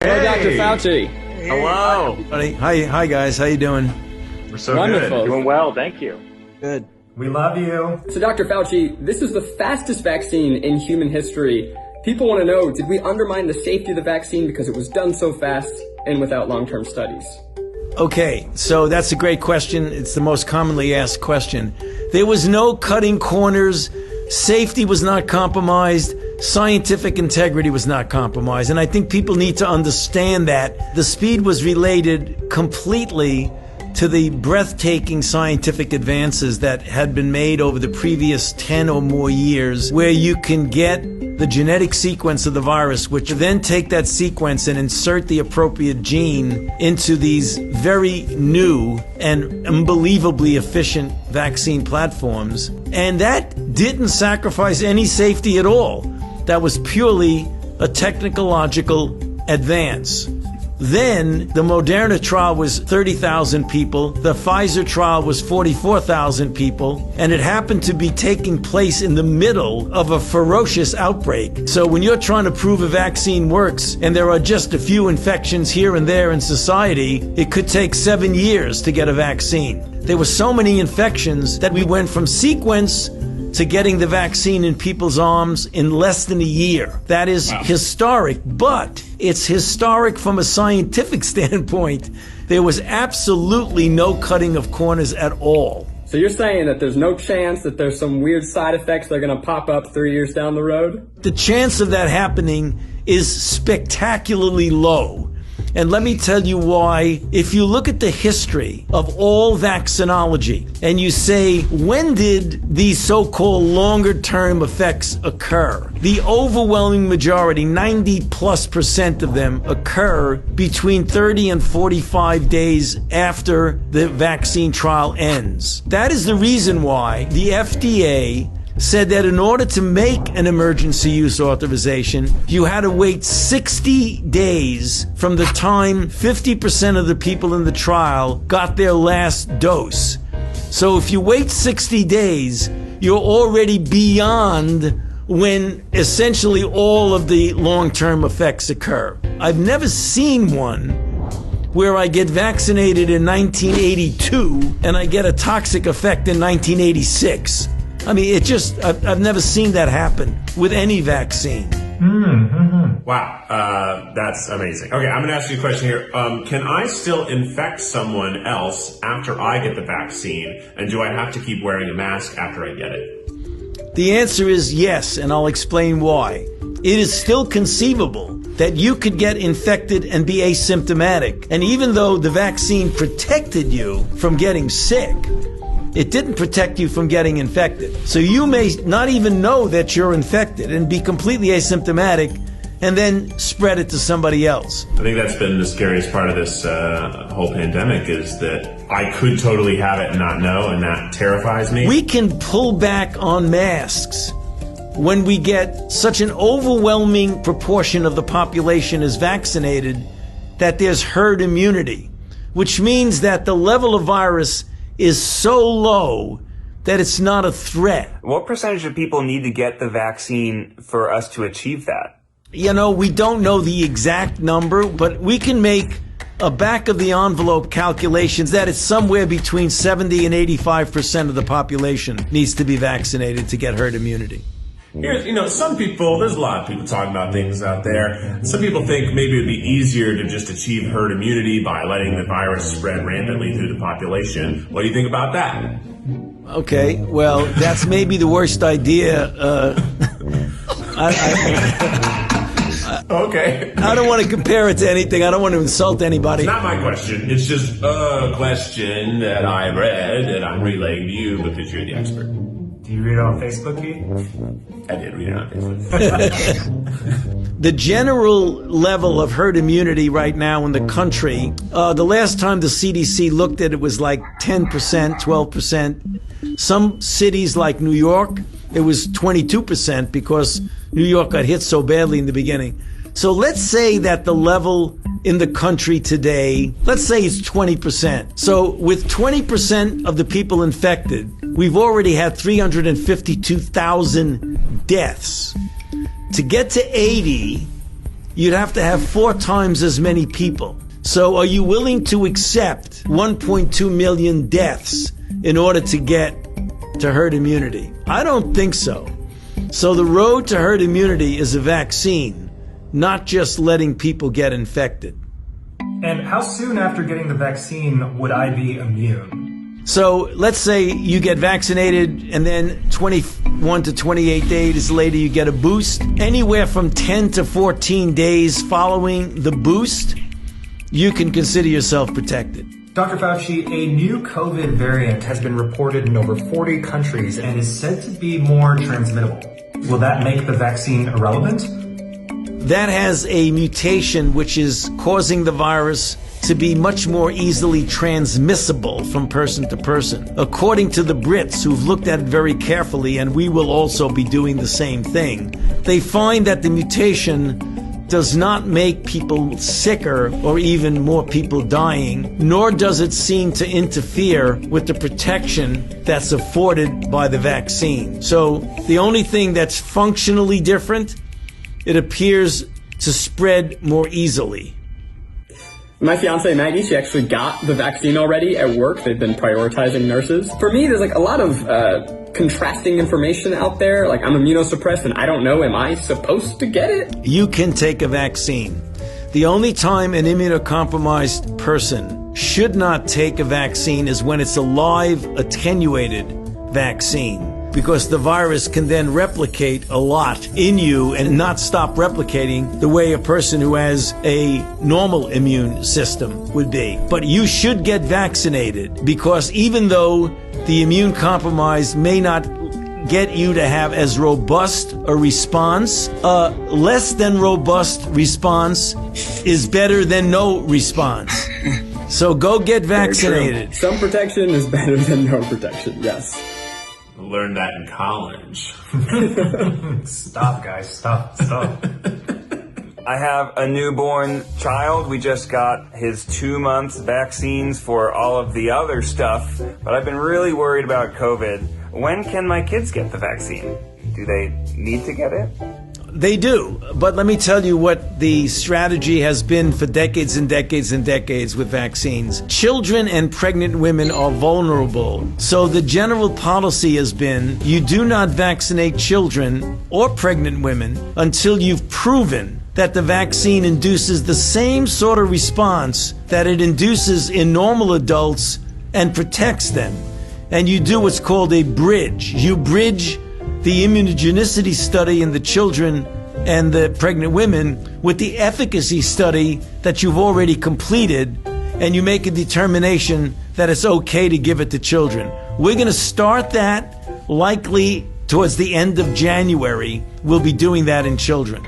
Hello, Dr. Fauci. Hello. Buddy. Hi guys. How you doing? We're so Wonderful. good. Doing well, thank you. Good. We love you. So, Dr. Fauci, this is the fastest vaccine in human history. People want to know, did we undermine the safety of the vaccine because it was done so fast and without long-term studies? Okay, so that's a great question. It's the most commonly asked question. There was no cutting corners. Safety was not compromised. Scientific integrity was not compromised. And I think people need to understand that the speed was related completely to the breathtaking scientific advances that had been made over the previous 10 or more years, where you can get the genetic sequence of the virus, which then take that sequence and insert the appropriate gene into these very new and unbelievably efficient vaccine platforms. And that didn't sacrifice any safety at all. That was purely a technological advance. Then the Moderna trial was 30,000 people. The Pfizer trial was 44,000 people. And it happened to be taking place in the middle of a ferocious outbreak. So when you're trying to prove a vaccine works and there are just a few infections here and there in society, it could take 7 years to get a vaccine. There were so many infections that we went from sequence to getting the vaccine in people's arms in less than a year. That is historic, but it's historic from a scientific standpoint. There was absolutely no cutting of corners at all. So you're saying that there's no chance that there's some weird side effects that are going to pop up 3 years down the road? The chance of that happening is spectacularly low. And let me tell you why. If you look at the history of all vaccinology and you say, when did these so-called longer-term effects occur? The overwhelming majority, 90+% of them, occur between 30 and 45 days after the vaccine trial ends. That is the reason why the FDA said that in order to make an emergency use authorization, you had to wait 60 days from the time 50% of the people in the trial got their last dose. So if you wait 60 days, you're already beyond when essentially all of the long-term effects occur. I've never seen one where I get vaccinated in 1982 and I get a toxic effect in 1986. I mean, I've never seen that happen with any vaccine. Wow, that's amazing. Okay, I'm going to ask you a question here. Can I still infect someone else after I get the vaccine? And do I have to keep wearing a mask after I get it? The answer is yes, and I'll explain why. It is still conceivable that you could get infected and be asymptomatic. And even though the vaccine protected you from getting sick, it didn't protect you from getting infected. So you may not even know that you're infected and be completely asymptomatic and then spread it to somebody else. I think that's been the scariest part of this whole pandemic, is that I could totally have it and not know, and that terrifies me. We can pull back on masks when we get such an overwhelming proportion of the population is vaccinated that there's herd immunity, which means that the level of virus is so low that it's not a threat. What percentage of people need to get the vaccine for us to achieve that? You know, we don't know the exact number, but we can make a back of the envelope calculations that it's somewhere between 70 and 85% of the population needs to be vaccinated to get herd immunity. Here's, some people, there's a lot of people talking about things out there. Some people think maybe it would be easier to just achieve herd immunity by letting the virus spread rampantly through the population. What do you think about that? Okay, well, that's maybe the worst idea. Okay. I don't want to compare it to anything. I don't want to insult anybody. It's not my question. It's just a question that I read and I'm relaying to you because you're the expert. Do you read it on Facebook, Keith? I did read it on Facebook. The general level of herd immunity right now in the country, the last time the CDC looked at it was like 10%, 12%. Some cities like New York, it was 22% because New York got hit so badly in the beginning. So let's say that the level in the country today, let's say it's 20%. So with 20% of the people infected, we've already had 352,000 deaths. To get to 80, you'd have to have 4 times as many people. So are you willing to accept 1.2 million deaths in order to get to herd immunity? I don't think so. So the road to herd immunity is a vaccine, not just letting people get infected. And how soon after getting the vaccine would I be immune? So let's say you get vaccinated and then 21 to 28 days later you get a boost. Anywhere from 10 to 14 days following the boost, you can consider yourself protected. Dr. Fauci, a new COVID variant has been reported in over 40 countries and is said to be more transmittable. Will that make the vaccine irrelevant? That has a mutation which is causing the virus to be much more easily transmissible from person to person. According to the Brits, who've looked at it very carefully, and we will also be doing the same thing, they find that the mutation does not make people sicker or even more people dying, nor does it seem to interfere with the protection that's afforded by the vaccine. So the only thing that's functionally different, it appears to spread more easily. My fiance Maggie, she actually got the vaccine already at work. They've been prioritizing nurses. For me, there's like a lot of contrasting information out there. Like, I'm immunosuppressed and I don't know, am I supposed to get it? You can take a vaccine. The only time an immunocompromised person should not take a vaccine is when it's a live, attenuated vaccine, because the virus can then replicate a lot in you and not stop replicating the way a person who has a normal immune system would be. But you should get vaccinated, because even though the immune compromise may not get you to have as robust a response, a less than robust response is better than no response. So go get vaccinated. Some protection is better than no protection, yes. Learned that in college. Stop, guys. Stop. I have a newborn child. We just got his 2 months vaccines for all of the other stuff, but I've been really worried about COVID. When can my kids get the vaccine? Do they need to get it? They do, but let me tell you what the strategy has been for decades and decades and decades with vaccines. Children and pregnant women are vulnerable, so the general policy has been you do not vaccinate children or pregnant women until you've proven that the vaccine induces the same sort of response that it induces in normal adults and protects them. And you do what's called a bridge. You bridge the immunogenicity study in the children and the pregnant women with the efficacy study that you've already completed, and you make a determination that it's okay to give it to children. We're going to start that likely towards the end of January. We'll be doing that in children.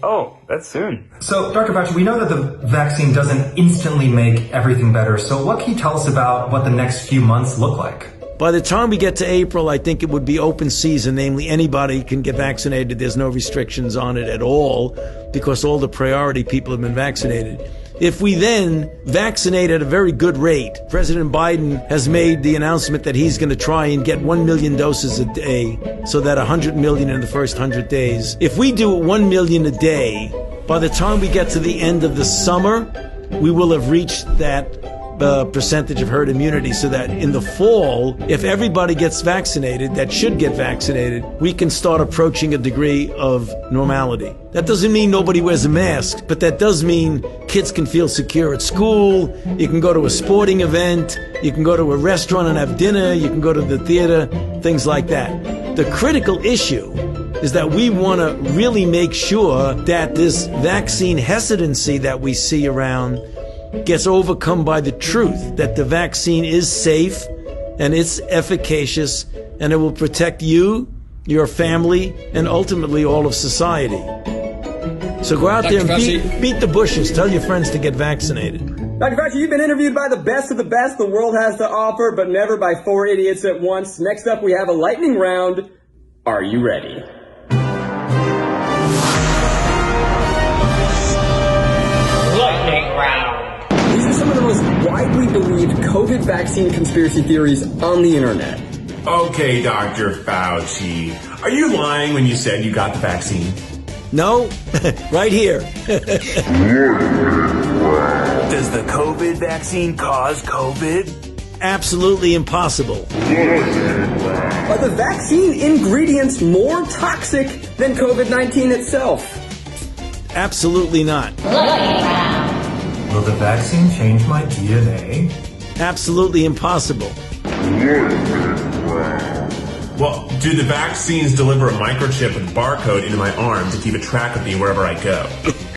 Oh, that's soon. So, Dr. Fauci, we know that the vaccine doesn't instantly make everything better. So what can you tell us about what the next few months look like? By the time we get to April, I think it would be open season, namely anybody can get vaccinated. There's no restrictions on it at all because all the priority people have been vaccinated. If we then vaccinate at a very good rate, President Biden has made the announcement that he's going to try and get 1 million doses a day, so that 100 million in the first 100 days. If we do 1 million a day, by the time we get to the end of the summer, we will have reached that percentage of herd immunity, so that in the fall, if everybody gets vaccinated, that should get vaccinated, we can start approaching a degree of normality. That doesn't mean nobody wears a mask, but that does mean kids can feel secure at school, you can go to a sporting event, you can go to a restaurant and have dinner, you can go to the theater, things like that. The critical issue is that we want to really make sure that this vaccine hesitancy that we see around gets overcome by the truth that the vaccine is safe and it's efficacious and it will protect you, your family, and ultimately all of society. So go out there and beat the bushes. Tell your friends to get vaccinated. Dr. Fauci, you've been interviewed by the best of the best the world has to offer, but never by 4 idiots at once. Next up, we have a lightning round. Are you ready? Lightning round. These are some of the most widely believed COVID vaccine conspiracy theories on the internet. Okay, Dr. Fauci. Are you lying when you said you got the vaccine? No? Right here. Does the COVID vaccine cause COVID? Absolutely impossible. Are the vaccine ingredients more toxic than COVID-19 itself? Absolutely not. Will the vaccine change my DNA? Absolutely impossible. Well, do the vaccines deliver a microchip with barcode into my arm to keep a track of me wherever I go?